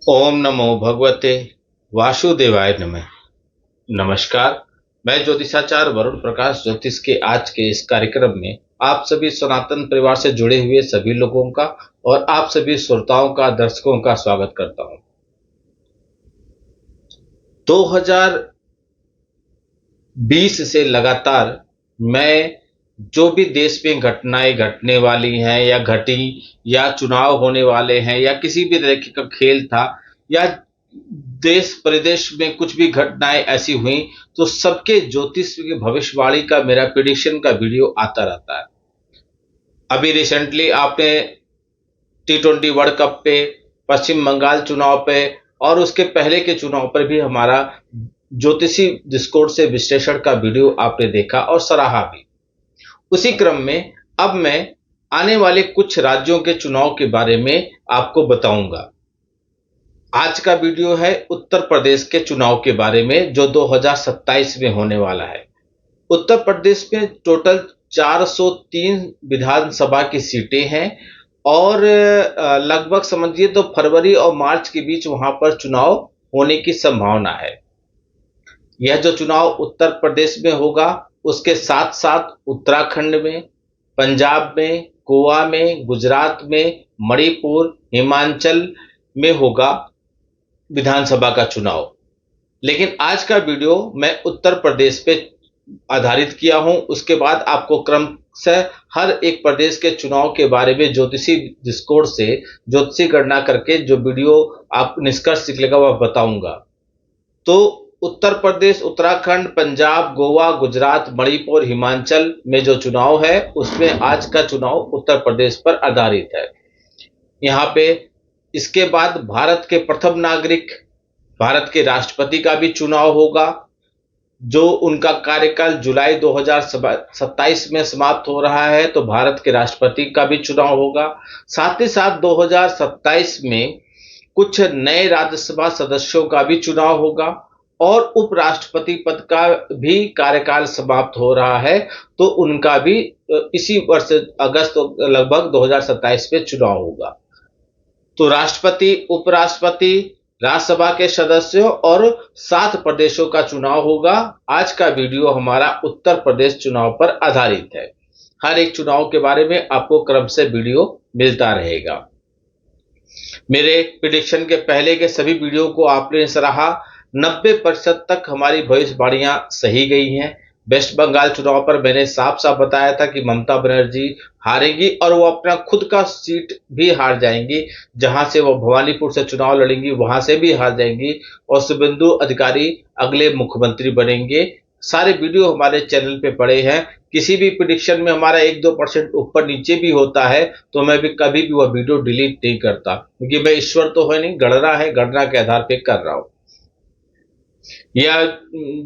ओम नमो भगवते वासुदेवाय नमः। नमस्कार। मैं ज्योतिषाचार्य वरुण प्रकाश ज्योतिष के आज के इस कार्यक्रम में आप सभी सनातन परिवार से जुड़े हुए सभी लोगों का और आप सभी श्रोताओं का, दर्शकों का स्वागत करता हूं। 2020 से लगातार मैं जो भी देश में घटनाएं घटने वाली हैं या घटी या चुनाव होने वाले हैं या किसी भी तरीके का खेल था या देश प्रदेश में कुछ भी घटनाएं ऐसी हुई, तो सबके ज्योतिष की भविष्यवाणी का मेरा प्रिडिक्शन का वीडियो आता रहता है। अभी रिसेंटली आपने T20 वर्ल्ड कप पे, पश्चिम बंगाल चुनाव पे और उसके पहले के चुनाव पर भी हमारा ज्योतिषी डिस्कोर्ड से विश्लेषण का वीडियो आपने देखा और सराहा भी। उसी क्रम में अब मैं आने वाले कुछ राज्यों के चुनाव के बारे में आपको बताऊंगा। आज का वीडियो है उत्तर प्रदेश के चुनाव के बारे में, जो 2027 में होने वाला है। उत्तर प्रदेश में टोटल 403 विधानसभा की सीटें हैं और लगभग समझिए तो फरवरी और मार्च के बीच वहां पर चुनाव होने की संभावना है। यह जो चुनाव उत्तर प्रदेश में होगा, उसके साथ साथ उत्तराखंड में, पंजाब में, गोवा में, गुजरात में, मणिपुर, हिमाचल में होगा विधानसभा का चुनाव। लेकिन आज का वीडियो मैं उत्तर प्रदेश पे आधारित किया हूं। उसके बाद आपको क्रम से हर एक प्रदेश के चुनाव के बारे में ज्योतिषी डिस्कोर्ड से ज्योतिषी गणना करके जो वीडियो आप निष्कर्ष निकलेगा वह बताऊंगा। तो उत्तर प्रदेश, उत्तराखंड, पंजाब, गोवा, गुजरात, मणिपुर, हिमाचल में जो चुनाव है उसमें आज का चुनाव उत्तर प्रदेश पर आधारित है। यहाँ पे इसके बाद भारत के प्रथम नागरिक, भारत के राष्ट्रपति का भी चुनाव होगा, जो उनका कार्यकाल जुलाई 2027 में समाप्त हो रहा है, तो भारत के राष्ट्रपति का भी चुनाव होगा। साथ ही साथ 2027 में कुछ नए राज्यसभा सदस्यों का भी चुनाव होगा और उपराष्ट्रपति पद का भी कार्यकाल समाप्त हो रहा है, तो उनका भी इसी वर्ष अगस्त लगभग 2027 में चुनाव होगा। तो राष्ट्रपति, उपराष्ट्रपति, राज्यसभा के सदस्यों और 7 प्रदेशों का चुनाव होगा। आज का वीडियो हमारा उत्तर प्रदेश चुनाव पर आधारित है। हर एक चुनाव के बारे में आपको क्रम से वीडियो मिलता रहेगा। मेरे प्रिडिक्शन के पहले के सभी वीडियो को आपने सराहा। 90% तक हमारी भविष्यवाणियां सही गई हैं। वेस्ट बंगाल चुनाव पर मैंने साफ साफ बताया था कि ममता बनर्जी हारेंगी और वो अपना खुद का सीट भी हार जाएंगी। जहां से वो भवानीपुर से चुनाव लड़ेंगी वहां से भी हार जाएंगी और शुभेंदु अधिकारी अगले मुख्यमंत्री बनेंगे। सारे वीडियो हमारे चैनल पे पड़े हैं। किसी भी प्रिडिक्शन में हमारा 1-2% ऊपर नीचे भी होता है तो मैं भी कभी भी वह वीडियो डिलीट नहीं करता, क्योंकि मैं ईश्वर तो है नहीं, गणना है, गणना के आधार पे कर रहा हूं। यह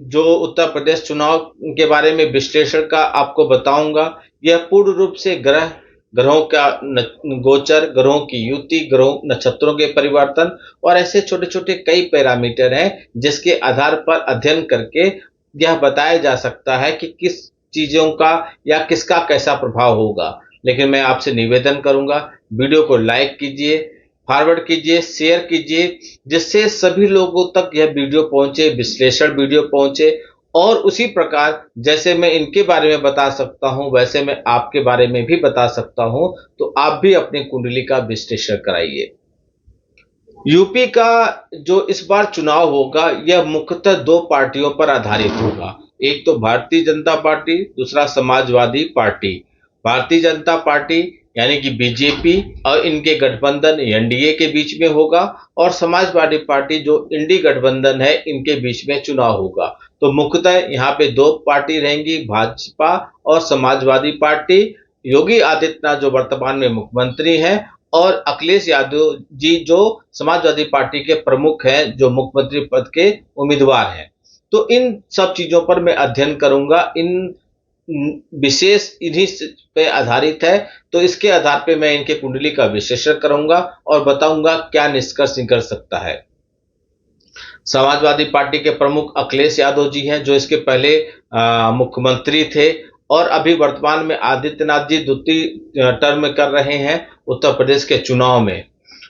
जो उत्तर प्रदेश चुनाव के बारे में विश्लेषण का आपको बताऊंगा, यह पूर्ण रूप से ग्रहों का गोचर, ग्रहों की युति, ग्रहों नक्षत्रों के परिवर्तन और ऐसे छोटे छोटे कई पैरामीटर हैं जिसके आधार पर अध्ययन करके यह बताया जा सकता है कि किस चीजों का या किसका कैसा प्रभाव होगा। लेकिन मैं आपसे निवेदन करूंगा, वीडियो को लाइक कीजिए, फॉरवर्ड कीजिए, शेयर कीजिए, जिससे सभी लोगों तक यह वीडियो पहुंचे, विश्लेषण वीडियो पहुंचे। और उसी प्रकार जैसे मैं इनके बारे में बता सकता हूं वैसे मैं आपके बारे में भी बता सकता हूं, तो आप भी अपनी कुंडली का विश्लेषण कराइए। यूपी का जो इस बार चुनाव होगा यह मुख्यतः 2 पार्टियों पर आधारित होगा। एक तो भारतीय जनता पार्टी, दूसरा समाजवादी पार्टी। भारतीय जनता पार्टी यानी कि बीजेपी और इनके गठबंधन एनडीए के बीच में होगा और समाजवादी पार्टी जो इंडी गठबंधन है इनके बीच में चुनाव होगा। तो मुख्यतः यहाँ पे 2 पार्टी रहेंगी, भाजपा और समाजवादी पार्टी। योगी आदित्यनाथ जो वर्तमान में मुख्यमंत्री हैं और अखिलेश यादव जी जो समाजवादी पार्टी के प्रमुख हैं, जो मुख्यमंत्री पद के उम्मीदवार हैं। तो इन सब चीजों पर मैं अध्ययन करूंगा। इन विशेष इन्हीं पे आधारित है, तो इसके आधार पे मैं इनके कुंडली का विश्लेषण करूंगा और बताऊंगा क्या निष्कर्ष निकल सकता है। समाजवादी पार्टी के प्रमुख अखिलेश यादव जी हैं, जो इसके पहले मुख्यमंत्री थे और अभी वर्तमान में आदित्यनाथ जी द्वितीय टर्म कर रहे हैं उत्तर प्रदेश के चुनाव में।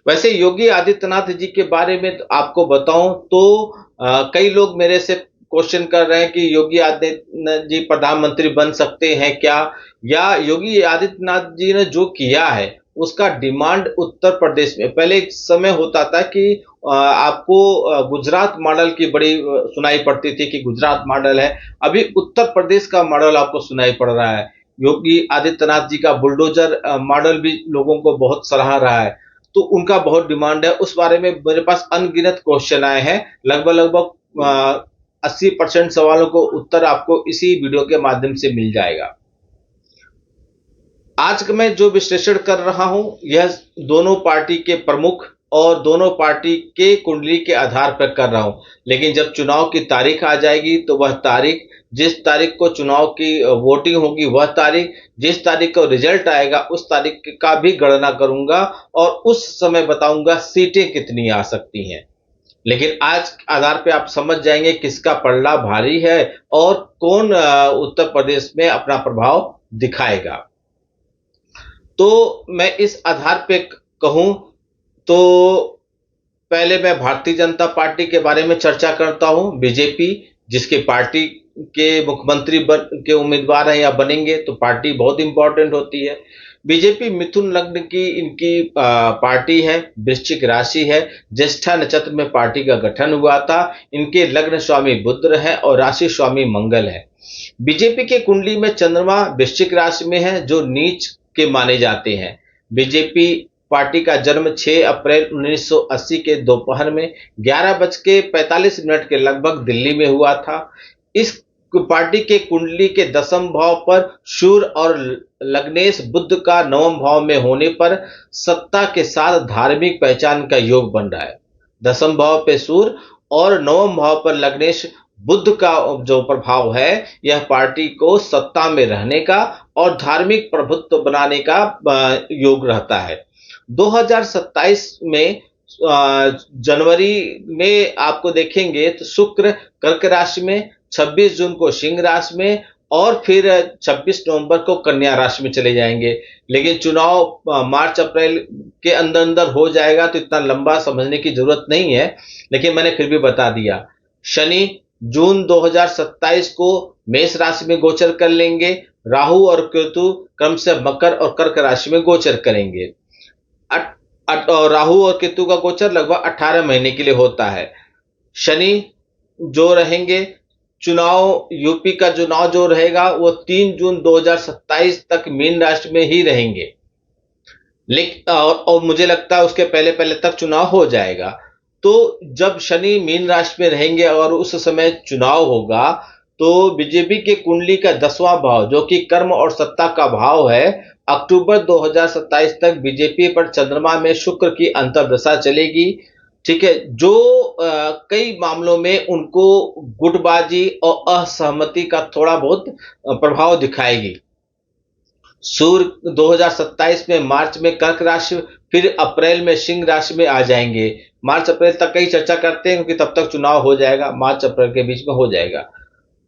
वैसे योगी आदित्यनाथ जी के बारे में तो आपको बताऊं तो कई लोग मेरे से क्वेश्चन कर रहे हैं कि योगी आदित्यनाथ जी प्रधानमंत्री बन सकते हैं क्या, या योगी आदित्यनाथ जी ने जो किया है उसका डिमांड उत्तर प्रदेश में पहले एक समय होता था कि आपको गुजरात मॉडल की बड़ी सुनाई पड़ती थी कि गुजरात मॉडल है। अभी उत्तर प्रदेश का मॉडल आपको सुनाई पड़ रहा है। योगी आदित्यनाथ जी का बुलडोजर मॉडल भी लोगों को बहुत सराहा रहा है, तो उनका बहुत डिमांड है। उस बारे में मेरे पास अनगिनत क्वेश्चन आए हैं। लगभग लगभग 80% सवालों को उत्तर आपको इसी वीडियो के माध्यम से मिल जाएगा। आज मैं जो विश्लेषण कर रहा हूं यह दोनों पार्टी के प्रमुख और दोनों पार्टी के कुंडली के आधार पर कर रहा हूं, लेकिन जब चुनाव की तारीख आ जाएगी तो वह तारीख, जिस तारीख को चुनाव की वोटिंग होगी वह तारीख, जिस तारीख को रिजल्ट आएगा उस तारीख का भी गणना करूंगा और उस समय बताऊंगा सीटें कितनी आ सकती हैं। लेकिन आज आधार पे आप समझ जाएंगे किसका पलड़ा भारी है और कौन उत्तर प्रदेश में अपना प्रभाव दिखाएगा। तो मैं इस आधार पे कहूं तो पहले मैं भारतीय जनता पार्टी के बारे में चर्चा करता हूं। बीजेपी जिसके पार्टी के मुख्यमंत्री के उम्मीदवार हैं या बनेंगे तो पार्टी बहुत इंपॉर्टेंट होती है। बीजेपी मिथुन लग्न की इनकी पार्टी है, वृश्चिक राशि है, ज्येष्ठा नक्षत्र में पार्टी का गठन हुआ था। इनके लग्न स्वामी बुध है और राशि स्वामी मंगल है। बीजेपी के कुंडली में चंद्रमा वृश्चिक राशि में है जो नीच के माने जाते हैं। बीजेपी पार्टी का जन्म 6 अप्रैल 1980 के दोपहर में 11:45 के लगभग दिल्ली में हुआ था। इस पार्टी के कुंडली के 10वें भाव पर सूर्य और लग्नेश बुध का 9वें भाव में होने पर सत्ता के साथ धार्मिक पहचान का योग बन रहा है। 10वें भाव पे सूर्य और 9वें भाव पर लग्नेश बुध का जो प्रभाव है यह पार्टी को सत्ता में रहने का और धार्मिक प्रभुत्व बनाने का योग रहता है। 2027 में जनवरी में आपको देखेंगे तो शुक्र कर्क राशि में, 26 जून को सिंह राशि में और फिर 26 नवंबर को कन्या राशि में चले जाएंगे। लेकिन चुनाव मार्च अप्रैल के अंदर अंदर हो जाएगा तो इतना लंबा समझने की जरूरत नहीं है, लेकिन मैंने फिर भी बता दिया। शनि जून 2027 को मेष राशि में गोचर कर लेंगे। राहु और केतु क्रम से मकर और कर्क राशि में गोचर करेंगे। और राहु और केतु का गोचर लगभग 18 महीने के लिए होता है। शनि जो रहेंगे, चुनाव यूपी का चुनाव जो रहेगा वो 3 जून 2027 तक मीन राशि में ही रहेंगे। लेकिन और मुझे लगता है उसके पहले पहले तक चुनाव हो जाएगा। तो जब शनि मीन राशि में रहेंगे और उस समय चुनाव होगा तो बीजेपी के कुंडली का 10वां भाव जो कि कर्म और सत्ता का भाव है, अक्टूबर 2027 तक बीजेपी पर चंद्रमा में शुक्र की अंतर्दशा चलेगी। ठीक है, जो कई मामलों में उनको गुटबाजी और असहमति का थोड़ा बहुत प्रभाव दिखाएगी। सूर्य 2027 में मार्च में कर्क राशि, फिर अप्रैल में सिंह राशि में आ जाएंगे। मार्च अप्रैल तक का ही चर्चा करते हैं क्योंकि तब तक चुनाव हो जाएगा, मार्च अप्रैल के बीच में हो जाएगा।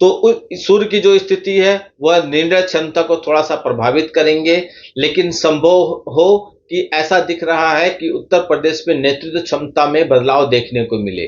तो सूर्य की जो स्थिति है वह निर्णय क्षमता को थोड़ा सा प्रभावित करेंगे, लेकिन संभव हो कि ऐसा दिख रहा है कि उत्तर प्रदेश में नेतृत्व क्षमता में बदलाव देखने को मिले।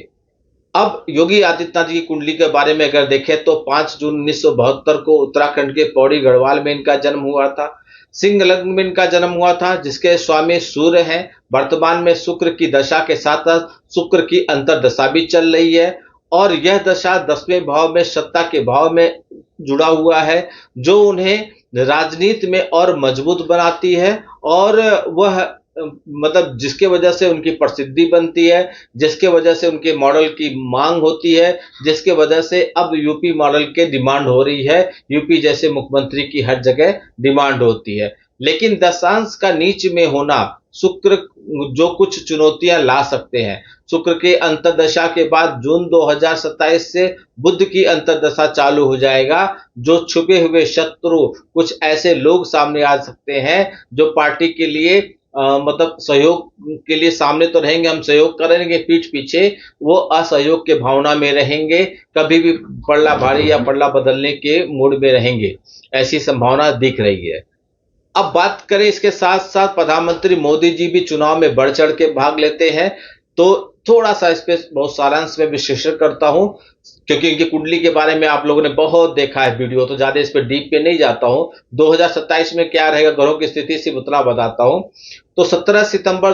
अब योगी आदित्यनाथ की कुंडली के बारे में अगर देखें तो 5 जून 1972 को उत्तराखंड के पौड़ी गढ़वाल में इनका जन्म हुआ था। सिंह लग्न में इनका जन्म हुआ था जिसके स्वामी सूर्य हैं। वर्तमान में शुक्र की दशा के साथ शुक्र की अंतर्दशा भी चल रही है और यह दशा 10वें भाव में सत्ता के भाव में जुड़ा हुआ है जो उन्हें राजनीति में और मजबूत बनाती है और वह मतलब जिसके वजह से उनकी प्रसिद्धि बनती है, जिसके वजह से उनके मॉडल की मांग होती है, जिसके वजह से अब यूपी मॉडल के डिमांड हो रही है। यूपी जैसे मुख्यमंत्री की हर जगह डिमांड होती है। लेकिन दशांश का नीच में होना शुक्र जो कुछ चुनौतियां ला सकते हैं। शुक्र के अंतर्दशा के बाद जून 2027 से बुध की अंतर्दशा चालू हो जाएगा। जो छुपे हुए शत्रु कुछ ऐसे लोग सामने आ सकते हैं जो पार्टी के लिए मतलब सहयोग के लिए सामने तो रहेंगे, हम सहयोग करेंगे, पीठ पीछे वो असहयोग के भावना में रहेंगे, कभी भी पलड़ा भारी या पलड़ा बदलने के मूड में रहेंगे, ऐसी संभावना दिख रही है। अब बात करें, इसके साथ साथ प्रधानमंत्री मोदी जी भी चुनाव में बढ़ चढ़ के भाग लेते हैं। तो थोड़ा सा इस पे बहुत सारांश में विश्लेषण करता हूं, क्योंकि इनकी कुंडली के बारे में आप लोगों ने बहुत देखा है वीडियो, तो ज्यादा इस पे डीप पे नहीं जाता हूं। 2027 में क्या रहेगा ग्रहों की स्थिति से उतना बताता हूं। तो 17 सितंबर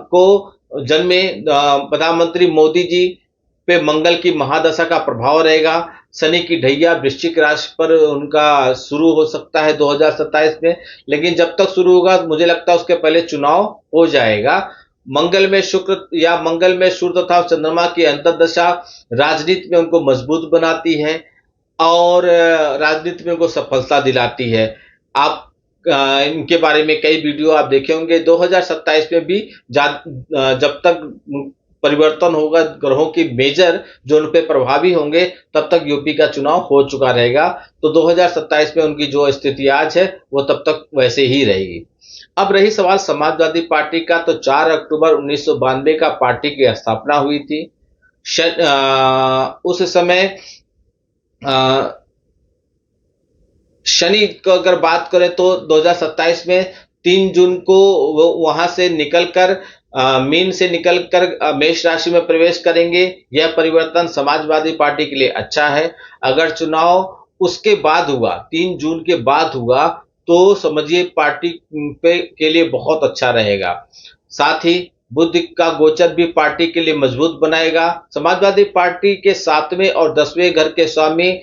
को जन्मे प्रधानमंत्री मोदी जी पे मंगल की महादशा का प्रभाव रहेगा। शनि की ढैया वृश्चिक राशि पर उनका शुरू हो सकता है 2027 में, लेकिन जब तक शुरू होगा मुझे लगता है उसके पहले चुनाव हो जाएगा। मंगल में शुक्र या मंगल में सूर्य तथा चंद्रमा की अंतर्दशा राजनीति में उनको मजबूत बनाती है और राजनीति में उनको सफलता दिलाती है। आप इनके बारे में कई वीडियो आप देखे होंगे। 2027 में भी जब तक परिवर्तन होगा ग्रहों की मेजर जो उन पे प्रभावी होंगे, तब तक यूपी का चुनाव हो चुका रहेगा। तो 2027 में उनकी जो स्थिति आज है वो तब तक वैसे ही रहेगी। अब रही सवाल समाजवादी पार्टी का, तो 4 अक्टूबर 1992 का पार्टी की स्थापना हुई थी। उस समय शनि को अगर बात करें तो 2027 में 3 जून को वो वहां से निकलकर मीन से निकलकर मेष राशि में प्रवेश करेंगे। यह परिवर्तन समाजवादी पार्टी के लिए अच्छा है। अगर चुनाव उसके बाद हुआ, 3 जून के बाद हुआ, तो समझिए पार्टी पे के लिए बहुत अच्छा रहेगा। साथ ही बुध का गोचर भी पार्टी के लिए मजबूत बनाएगा। समाजवादी पार्टी के 7वें और 10वें घर के स्वामी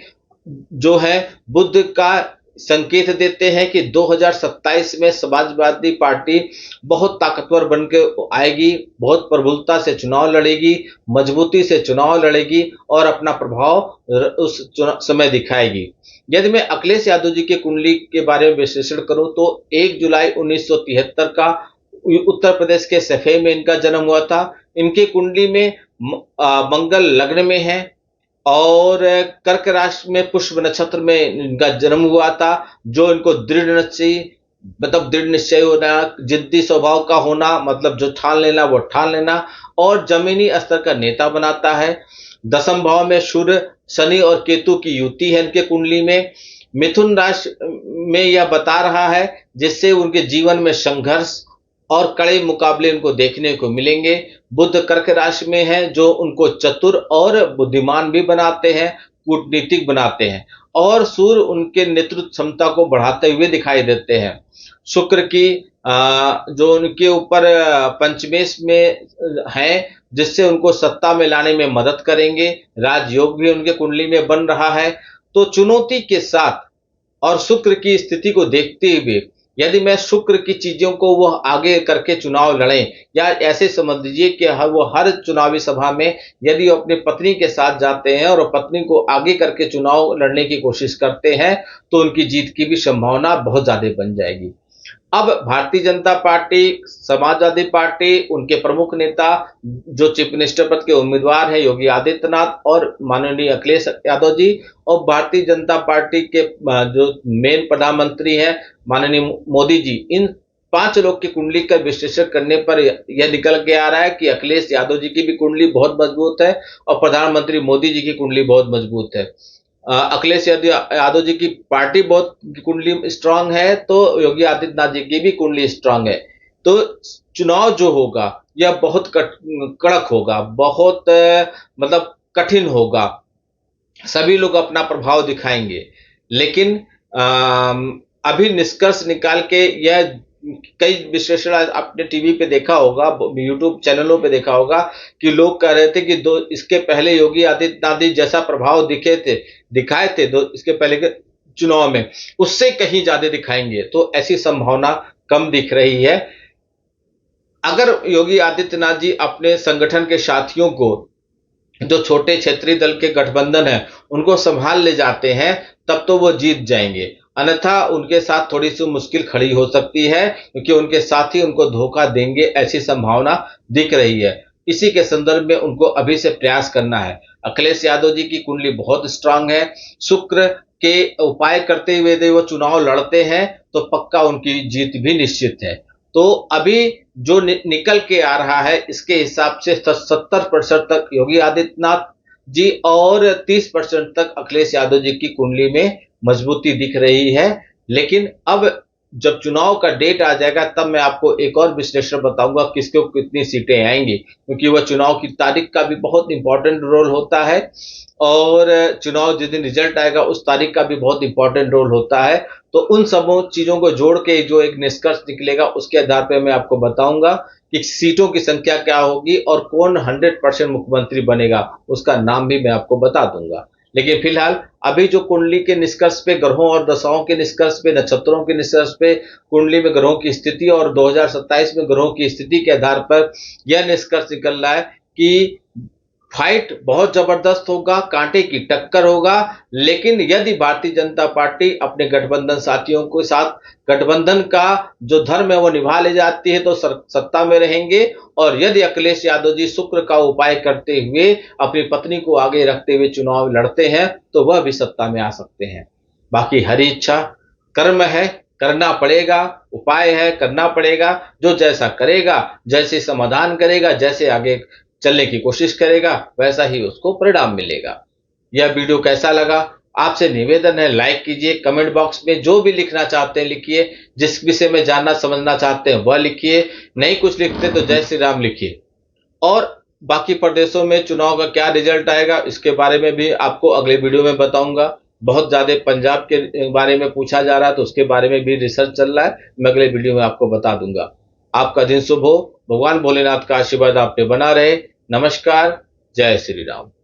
जो है बुध का संकेत देते हैं कि 2027 में समाजवादी पार्टी बहुत ताकतवर बन के आएगी, बहुत प्रबलता से चुनाव लड़ेगी, मजबूती से चुनाव लड़ेगी और अपना प्रभाव उस समय दिखाएगी। यदि मैं अखिलेश यादव जी की कुंडली के बारे में विश्लेषण करूं तो 1 जुलाई 1973 का उत्तर प्रदेश के सफे में इनका जन्म हुआ था। इनकी कुंडली में मंगल लग्न में है और कर्क राशि में पुष्प नक्षत्र में इनका जन्म हुआ था, जो इनको दृढ़ निश्चय होना, जिद्दी स्वभाव का होना, मतलब जो ठान लेना वो ठान लेना, और जमीनी स्तर का नेता बनाता है। 10वें भाव में सूर्य, शनि और केतु की युति है इनके कुंडली में। मिथुन राशि में यह बता रहा है जिससे उनके जीवन में संघर्ष और कड़े मुकाबले उनको देखने को मिलेंगे। बुध कर्क राशि में है जो उनको चतुर और बुद्धिमान भी बनाते हैं, कूटनीतिक बनाते हैं, और सूर्य उनके नेतृत्व क्षमता को बढ़ाते हुए दिखाई देते हैं। शुक्र की जो उनके ऊपर पंचमेश में है, जिससे उनको सत्ता में लाने में मदद करेंगे। राजयोग भी उनके कुंडली में बन रहा है। तो चुनौती के साथ और शुक्र की स्थिति को देखते हुए यदि मैं शुक्र की चीजों को वो आगे करके चुनाव लड़ें, या ऐसे समझ लीजिए कि वो हर चुनावी सभा में यदि वो अपनी पत्नी के साथ जाते हैं और पत्नी को आगे करके चुनाव लड़ने की कोशिश करते हैं, तो उनकी जीत की भी संभावना बहुत ज्यादा बन जाएगी। अब भारतीय जनता पार्टी, समाजवादी पार्टी, उनके प्रमुख नेता जो चीफ मिनिस्टर पद के उम्मीदवार हैं योगी आदित्यनाथ और माननीय अखिलेश यादव जी, और भारतीय जनता पार्टी के जो मेन प्रधानमंत्री हैं माननीय मोदी जी, इन 5 लोग की कुंडली का विश्लेषण करने पर यह निकल के आ रहा है कि अखिलेश यादव जी की भी कुंडली बहुत मजबूत है और प्रधानमंत्री मोदी जी की कुंडली बहुत मजबूत है। अखिलेश यादव जी की पार्टी बहुत कुंडली स्ट्रांग है, तो योगी आदित्यनाथ जी की भी कुंडली स्ट्रांग है। तो चुनाव जो होगा यह बहुत कड़क होगा, बहुत मतलब कठिन होगा। सभी लोग अपना प्रभाव दिखाएंगे, लेकिन अभी निष्कर्ष निकाल के यह कई विश्लेषण आपने टीवी पे देखा होगा, यूट्यूब चैनलों पे देखा होगा कि लोग कह रहे थे कि इसके पहले योगी आदित्यनाथ जी जैसा प्रभाव दिखाए थे इसके पहले के चुनाव में, उससे कहीं ज्यादा दिखाएंगे। तो ऐसी संभावना कम दिख रही है। अगर योगी आदित्यनाथ जी अपने संगठन के साथियों को, जो छोटे क्षेत्रीय दल के गठबंधन है, उनको संभाल ले जाते हैं, तब तो वो जीत जाएंगे। अन्यथा उनके साथ थोड़ी सी मुश्किल खड़ी हो सकती है, क्योंकि उनके साथी उनको धोखा देंगे, ऐसी संभावना दिख रही है। इसी के संदर्भ में उनको अभी से प्रयास करना है। अखिलेश यादव जी की कुंडली बहुत स्ट्रांग है। शुक्र के उपाय करते हुए यदि वो चुनाव लड़ते हैं तो पक्का उनकी जीत भी निश्चित है। तो अभी जो निकल के आ रहा है, इसके हिसाब से 70% तक योगी आदित्यनाथ जी और 30% तक अखिलेश यादव जी की कुंडली में मजबूती दिख रही है। लेकिन अब जब चुनाव का डेट आ जाएगा तब मैं आपको एक और विश्लेषण बताऊंगा किसको कितनी सीटें आएंगी, क्योंकि वह चुनाव की तारीख का भी बहुत इंपॉर्टेंट रोल होता है और चुनाव जिस दिन रिजल्ट आएगा उस तारीख का भी बहुत इंपॉर्टेंट रोल होता है। तो उन सब चीजों को जोड़ के जो एक निष्कर्ष निकलेगा उसके आधार पर मैं आपको बताऊंगा कि सीटों की संख्या क्या होगी और कौन 100% मुख्यमंत्री बनेगा, उसका नाम भी मैं आपको बता दूंगा। लेकिन फिलहाल अभी जो कुंडली के निष्कर्ष पे, ग्रहों और दशाओं के निष्कर्ष पे, नक्षत्रों के निष्कर्ष पे, कुंडली में ग्रहों की स्थिति और 2027 में ग्रहों की स्थिति के आधार पर यह निष्कर्ष निकल रहा है कि फाइट बहुत जबरदस्त होगा, कांटे की टक्कर होगा। लेकिन यदि भारतीय जनता पार्टी अपने गठबंधन साथियों के साथ गठबंधन का जो धर्म है वो निभा ले जाती है तो सत्ता में रहेंगे, और यदि अखिलेश यादव जी शुक्र का उपाय करते हुए अपनी पत्नी को आगे रखते हुए चुनाव लड़ते हैं तो वह भी सत्ता में आ सकते हैं। बाकी हरी इच्छा, कर्म है, करना पड़ेगा, उपाय है, करना पड़ेगा। जो जैसा करेगा, जैसे समाधान करेगा, जैसे आगे चलने की कोशिश करेगा, वैसा ही उसको परिणाम मिलेगा। यह वीडियो कैसा लगा? आपसे निवेदन है लाइक कीजिए, कमेंट बॉक्स में जो भी लिखना चाहते हैं लिखिए, जिस विषय में जानना समझना चाहते हैं वह लिखिए, नहीं कुछ लिखते तो जय श्री राम लिखिए। और बाकी प्रदेशों में चुनाव का क्या रिजल्ट आएगा इसके बारे में भी आपको अगले वीडियो में बताऊंगा। बहुत ज्यादा पंजाब के बारे में पूछा जा रहा है तो उसके बारे में भी रिसर्च चल रहा है, मैं अगले वीडियो में आपको बता दूंगा। आपका दिन शुभ हो, भगवान भोलेनाथ का आशीर्वाद आप पे बना रहे। नमस्कार, जय श्री राम।